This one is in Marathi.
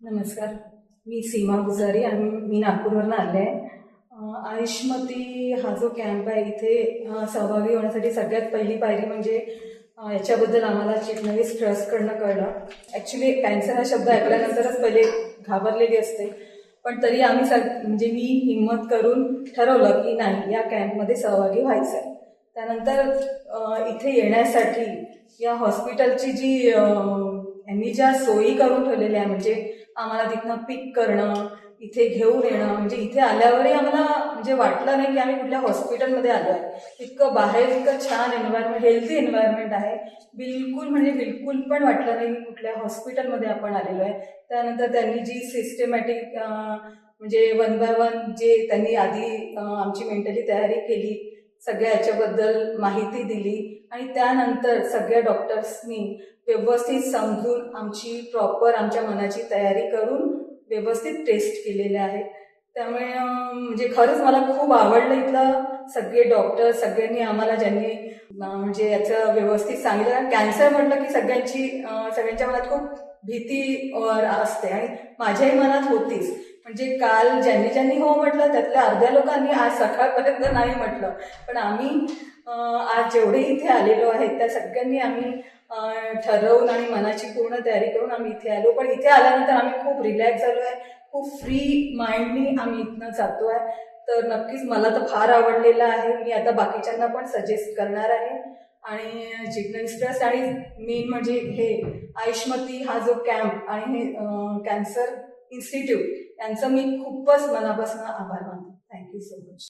नमस्कार. मी सीमा गुजारी आणि मी नागपूरवरून आले आहे. आयुष्मती हा जो कॅम्प आहे इथे सहभागी होण्यासाठी सगळ्यात पहिली पायरी म्हणजे याच्याबद्दल आम्हाला चिटणवीस ट्रस्टकडनं कळलं. ॲक्च्युली कॅन्सर हा शब्द ऐकल्यानंतरच पहिले घाबरलेली असते, पण तरी आम्ही म्हणजे मी हिंमत करून ठरवलं की नाही, या कॅम्पमध्ये सहभागी व्हायचं आहे. त्यानंतर इथे येण्यासाठी या हॉस्पिटलची जी यांनी ज्या सोयी करून ठेवलेल्या आहे, म्हणजे आम्हाला तिथनं पिक करणं, इथे घेऊन येणं, म्हणजे इथे आल्यावरही आम्हाला म्हणजे वाटलं नाही की आम्ही कुठल्या हॉस्पिटलमध्ये आलो आहे. इतकं बाहेर इतकं छान एन्व्हायरमेंट, हेल्दी एन्व्हायरमेंट आहे. बिलकुल म्हणजे बिलकुल पण वाटलं नाही की कुठल्या हॉस्पिटलमध्ये आपण आलेलो आहे. त्यानंतर त्यांनी जी सिस्टमॅटिक म्हणजे 1 बाय 1 जे त्यांनी आधी आमची मेंटली तयारी केली, सगळ्या याच्याबद्दल माहिती दिली आणि त्यानंतर सगळ्या डॉक्टर्सनी व्यवस्थित समजून आमची प्रॉपर आमच्या मनाची तयारी करून व्यवस्थित टेस्ट केलेले आहेत. त्यामुळे म्हणजे खरंच मला खूप आवडलं इथलं. सगळे डॉक्टर सगळ्यांनी आम्हाला ज्यांनी म्हणजे याचं व्यवस्थित सांगितलं. कॅन्सर म्हटलं की सगळ्यांच्या मनात खूप भीती असते आणि माझ्याही मनात होतीच. म्हणजे काल ज्यांनी हो म्हटलं त्यातल्या अर्ध्या लोकांनी आज सकाळपर्यंत नाही म्हटलं, पण आम्ही आज जेवढे इथे आलेलो आहेत त्या सगळ्यांनी आम्ही ठरवून आणि मनाची पूर्ण तयारी करून आम्ही इथे आलो. पण इथे आल्यानंतर आम्ही खूप रिलॅक्स झालो आहे, खूप फ्री माइंडनी आम्ही इथनं जातो आहे. तर नक्कीच मला तर फार आवडलेलं आहे. मी आता बाकीच्यांना पण सजेस्ट करणार आहे. आणि चिटणवीस ट्रस्ट आणि मेन म्हणजे हे आयुष्मती हा जो कॅम्प आणि हे कॅन्सर इन्स्टिट्यूट यांचं मी खूपच मनापासून आभार मानते. Thank you so much.